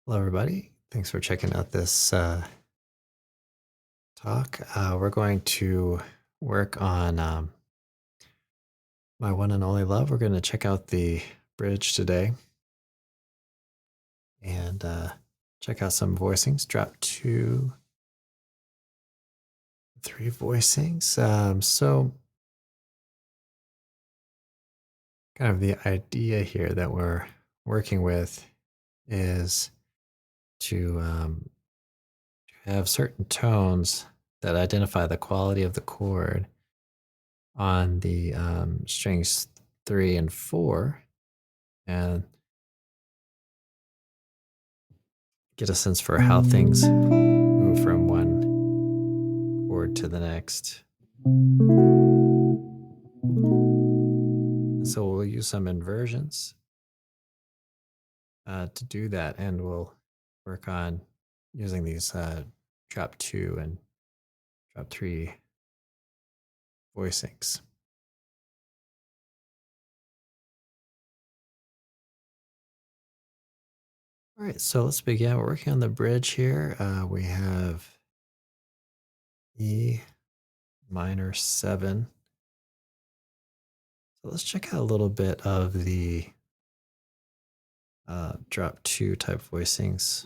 Hello, everybody. Thanks for checking out this talk. We're going to work on My One and Only Love. We're going to check out the bridge today and check out some voicings. Drop 2, 3 voicings. So kind of the idea here that we're working with is to have certain tones that identify the quality of the chord on the strings 3 and 4, and get a sense for how things move from one chord to the next. So we'll use some inversions to do that, and we'll work on using these drop 2 and drop 3 voicings. All right, so let's begin. We're working on the bridge here. We have E minor 7. So let's check out a little bit of the drop 2 type voicings.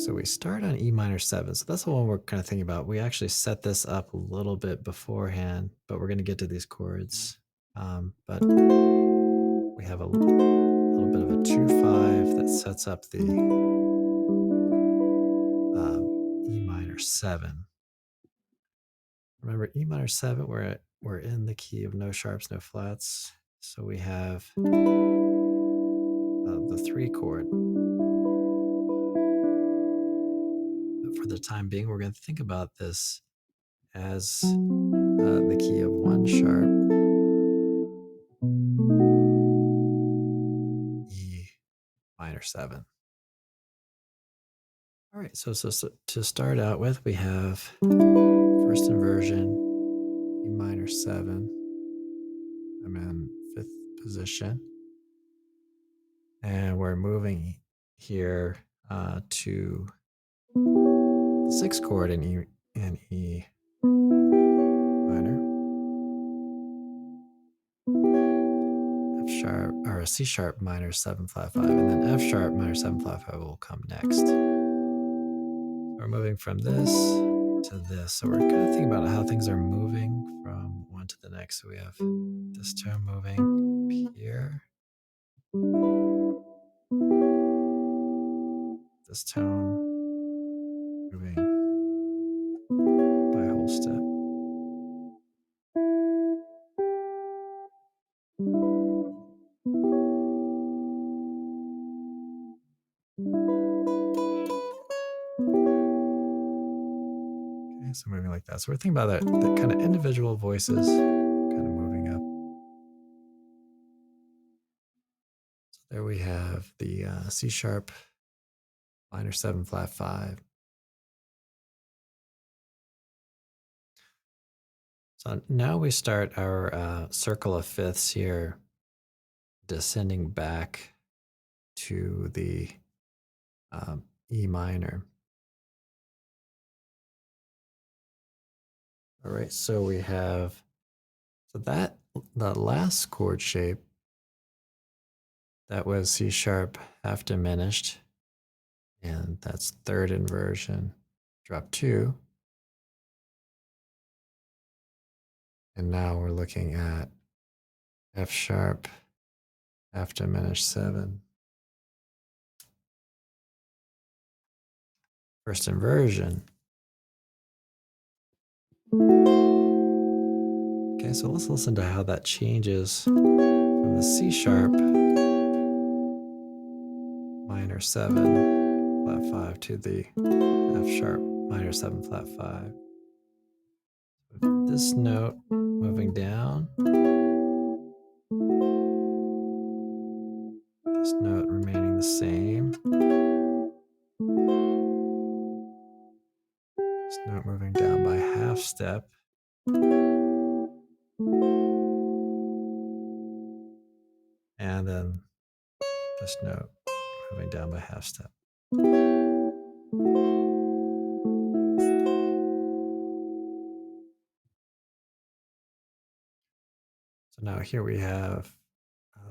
So we start on E minor 7. So that's the one we're kind of thinking about. We actually set this up a little bit beforehand, but we're going to get to these chords. But we have a little bit of a 2-5 that sets up the E minor 7. Remember, E minor 7, we're in the key of no sharps, no flats. So we have the 3 chord. But for the time being, we're going to think about this as the key of 1 sharp, E minor 7. All right, so to start out with, we have first inversion, E minor 7. I'm in 5th position. And we're moving here to the 6th chord in E minor. F sharp, or C sharp minor 7 flat 5, and then F sharp minor 7 flat 5 will come next. We're moving from this to this. So we're kind of thinking about how things are moving from one to the next. So we have this tone moving here, this tone moving by a whole step. Okay, so moving like that. So we're thinking about the kind of individual voices kind of moving up. So there we have the C sharp minor 7 flat 5. So now we start our circle of fifths here, descending back to the E minor. All right, so we have, the last chord shape, that was C sharp half diminished, and that's 3rd inversion, drop 2. And now we're looking at F sharp half diminished 7. 1st inversion. Okay, so let's listen to how that changes from the C sharp minor 7 flat 5 to the F sharp minor 7 flat 5. This note moving down, this note remaining the same, this note moving down by half step, and then this note moving down by half step. So now here we have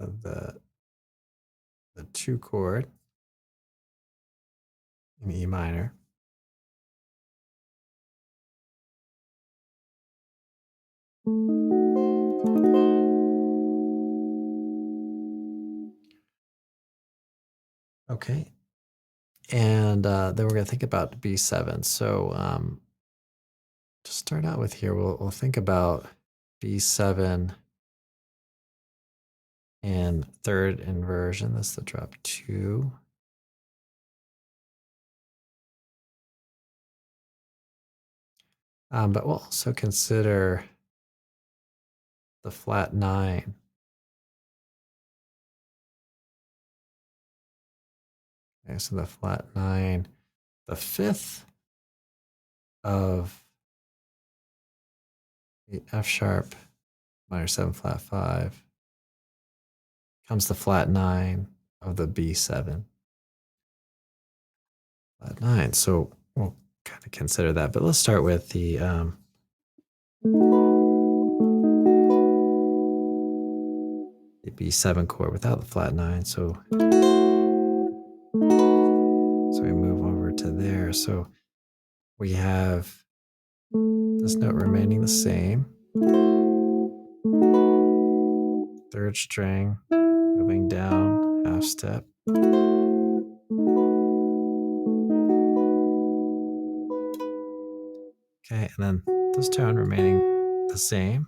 the 2 chord in E minor. Okay. And then we're going to think about B7. So to start out with here, we'll think about B7 and third inversion. That's the drop 2. But we'll also consider the flat 9. Okay, so the flat 9, the 5th of the F sharp minor 7 flat 5 comes the flat 9 of the B7. Flat 9. So we'll kind of consider that. But let's start with the B7 chord without the flat 9. So we move over to there. So we have this note remaining the same. Third string, moving down half step. Okay, and then this tone remaining the same.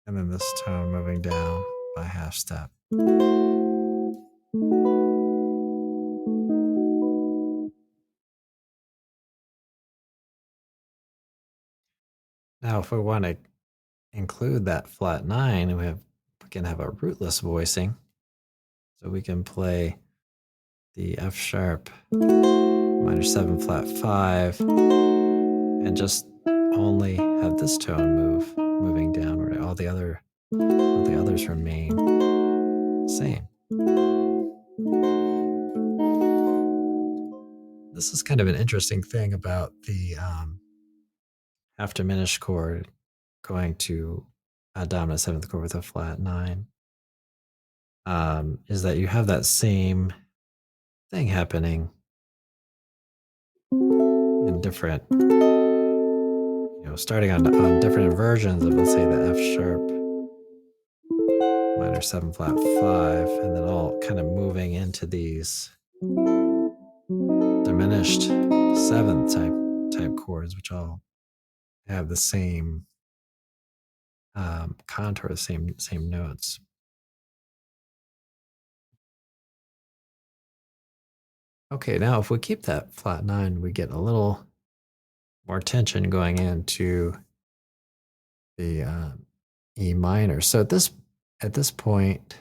And then this tone moving down by half step. Now, if we want to include that flat 9, we can have a rootless voicing. So we can play the F sharp minor 7 flat 5 and just only have this tone moving downward. All the others remain the same. This is kind of an interesting thing about the half diminished chord going to a dominant 7th chord with a flat 9. Is that you have that same thing happening in different, starting on different inversions of, let's say, the F sharp minor 7 flat 5, and then all kind of moving into these diminished 7th type chords, which all have the same contour, the same notes. Okay, now if we keep that flat 9, we get a little more tension going into the E minor. So at this point,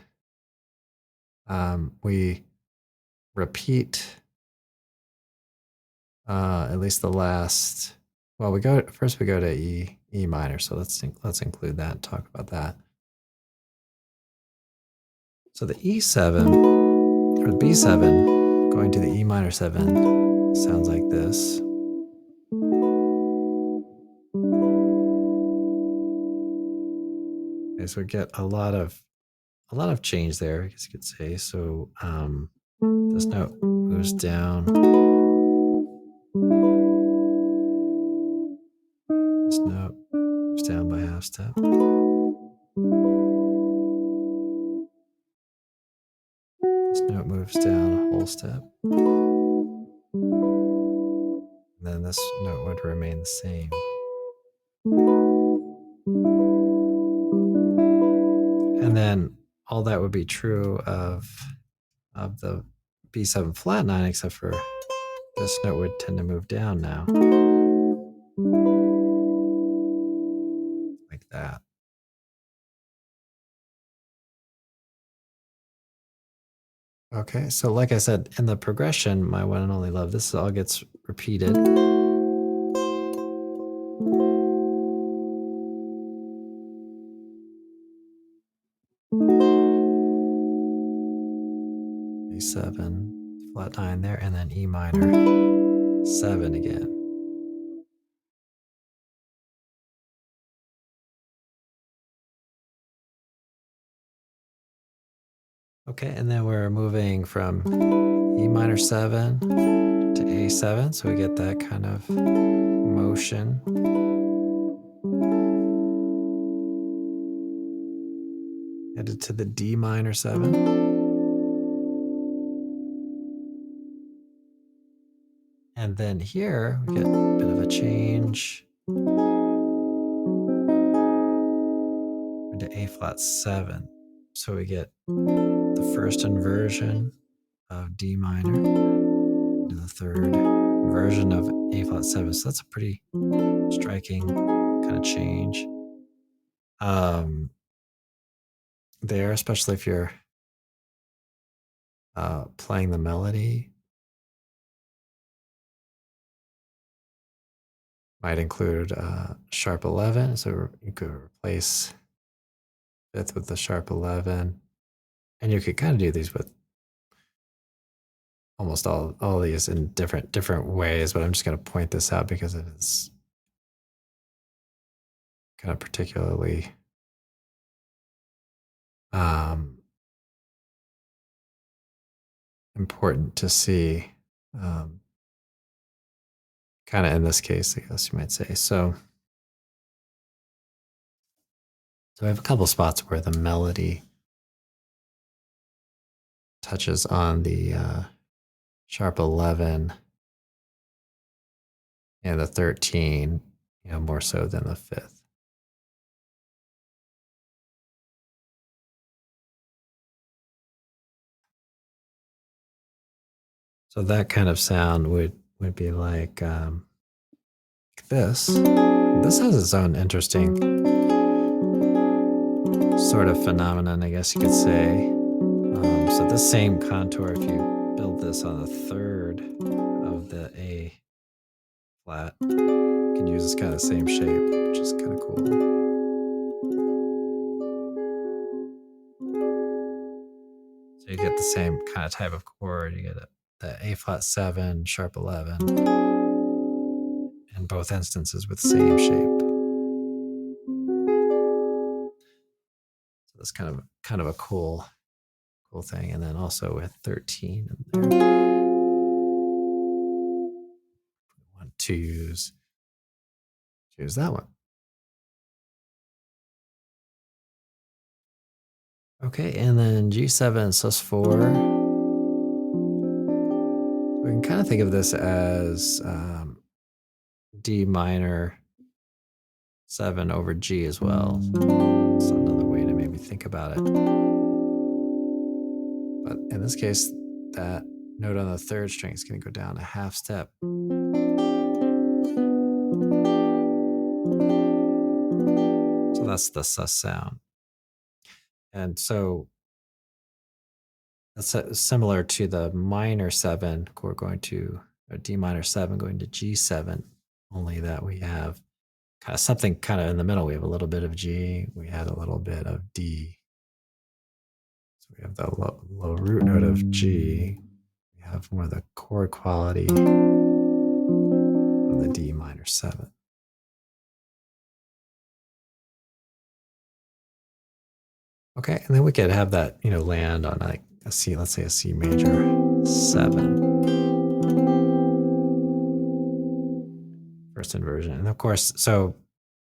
we repeat at least the last. Well, we go to E minor. So let's include that and talk about that. So the E7 or the B7 going to the E minor 7 sounds like this. Okay, so we get a lot of change there, I guess you could say. So this note moves down. This note moves down by half step. This note moves down a whole step. And then this note would remain the same. And then all that would be true of the B7 flat 9, except for this note would tend to move down now. Like that. Okay, so like I said, in the progression, my one and only love, this all gets repeated. Okay, and then we're moving from E minor 7 to A7, so we get that kind of motion. Headed to the D minor 7. And then here we get a bit of a change into A flat 7. So we get the first inversion of D minor into the third inversion of A flat 7. So that's a pretty striking kind of change there, especially if you're playing the melody. Might include sharp 11, so you could replace fifth with the sharp 11, and you could kind of do these with almost all these in different ways. But I'm just going to point this out because it is kind of particularly important to see, kind of in this case, I guess you might say. So I have a couple spots where the melody touches on the sharp 11 and the 13, more so than the fifth. So that kind of sound would be like this. This has its own interesting sort of phenomenon, I guess you could say. So this same contour, if you build this on the third of the A flat, you can use this kind of same shape, which is kind of cool. So you get the same kind of type of chord. You get the A flat 7, sharp 11, in both instances with the same shape. So that's kind of a cool thing. And then also with 13 in there. Want to choose that one. Okay, and then G7 sus4. We can kind of think of this as D minor 7 over G as well. It's another way to maybe think about it. But in this case, that note on the third string is going to go down a half step. So that's the sus sound. And so that's similar to the minor 7 chord going to D minor 7 going to G7, only that we have kind of something kind of in the middle. We have a little bit of G, we had a little bit of D. So we have the low root note of G. We have more of the chord quality of the D minor 7. Okay, and then we could have that, land on like a C, let's say a C major 7. First inversion. And of course, so,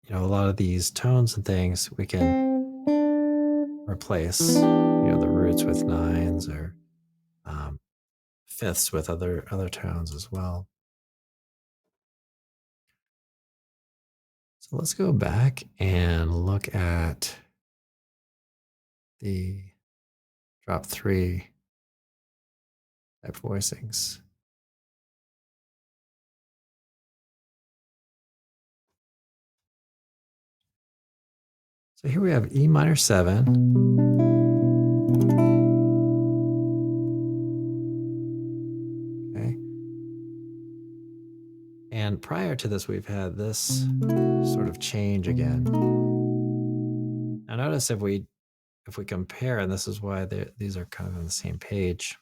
a lot of these tones and things we can replace, the roots with nines or fifths with other tones as well. So let's go back and look at the drop 3 type voicings. So here we have E minor 7. Okay. And prior to this, we've had this sort of change again. Now notice if we compare, and this is why these are kind of on the same page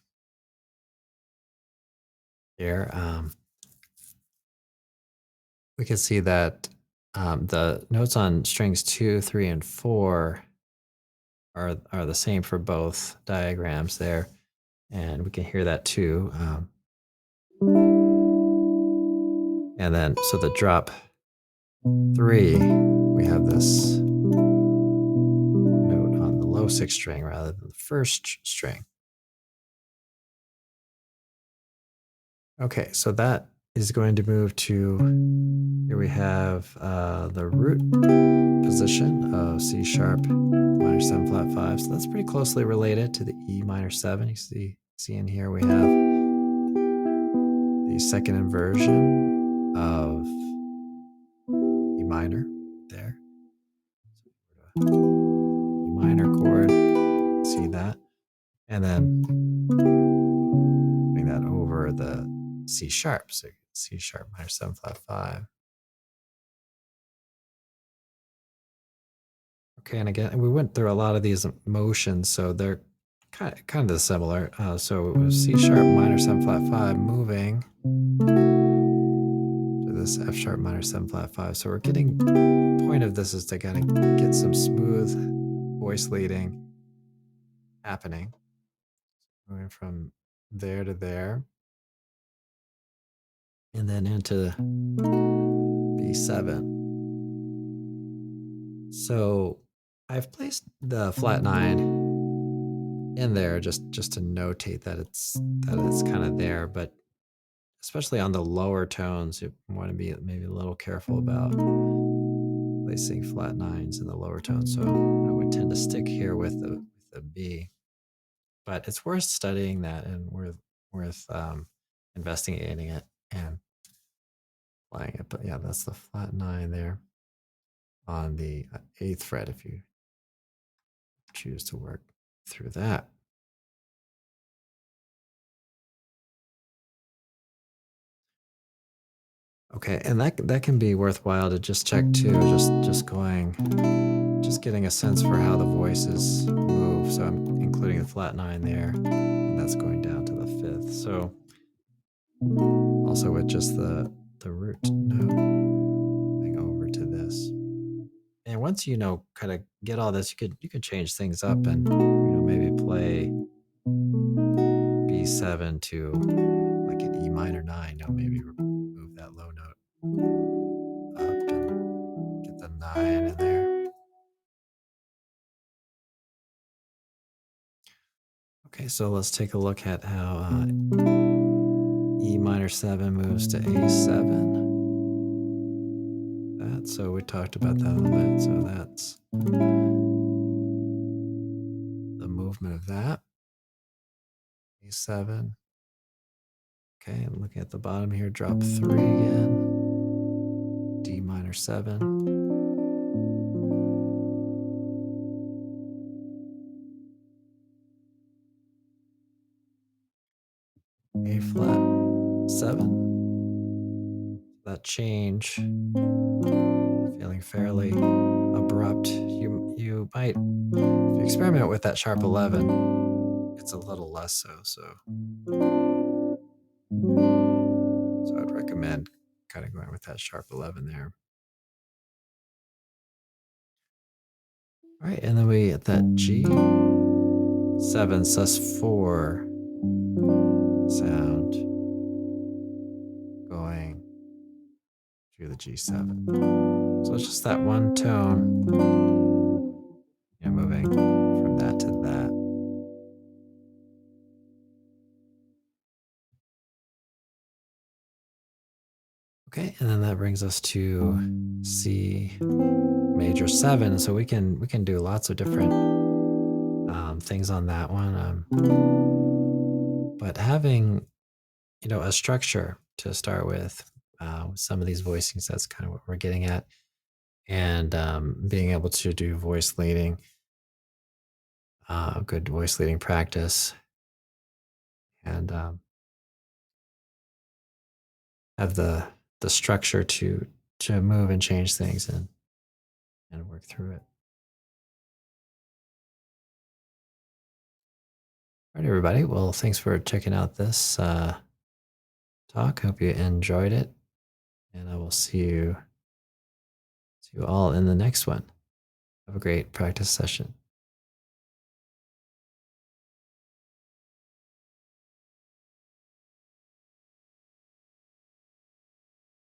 here, we can see that the notes on strings 2, 3, and 4 are the same for both diagrams there, and we can hear that too. And then, so the drop 3, we have this note on the low 6th string rather than the first string. Okay, so that is going to move to, here we have the root position of C sharp minor 7 flat 5. So that's pretty closely related to the E minor 7. You see in here we have the second inversion of E minor there. E minor chord, see that? And then bring that over the C sharp. So C sharp minor 7 flat 5. Okay, and again, we went through a lot of these motions, so they're kind of similar. So it was C sharp minor 7 flat 5 moving to this F sharp minor 7 flat 5. So we're getting, the point of this is to kind of get some smooth voice leading happening, moving from there to there, and then into B7. So I've placed the flat 9 in there just to notate that it's kind of there, but especially on the lower tones, you want to be maybe a little careful about placing flat 9s in the lower tones. So I would tend to stick here with the B, but it's worth studying that and worth investigating it and applying it. But yeah, that's the flat 9 there on the 8th fret if you choose to work through that. Okay, and that can be worthwhile to just check too, just getting a sense for how the voices move. So I'm including the flat 9 there, and that's going down to the 5th. So also with just the root note going over to this. And once kind of get all this, you could change things up and maybe play B7 to like an E minor 9. Maybe move that low note up and get the 9 in there. Okay, so let's take a look at how E minor 7 moves to A7. So we talked about that a little bit. So that's the movement of that. A7. Okay, and looking at the bottom here, drop 3 again. D minor 7. A flat 7. That change, feeling fairly abrupt. You might, if you experiment with that sharp 11, it's a little less so. So I'd recommend kind of going with that sharp 11 there. All right, and then we get that G7 sus4 sound going through the G7. So it's just that one tone, moving from that to that. Okay, and then that brings us to C major 7. So we can do lots of different things on that one. But having a structure to start with some of these voicings, that's kind of what we're getting at, and being able to do voice leading, good voice leading practice, and have the structure to move and change things and work through it. All right, everybody. Well, thanks for checking out this talk. Hope you enjoyed it, and I will see you all in the next one. Have a great practice session.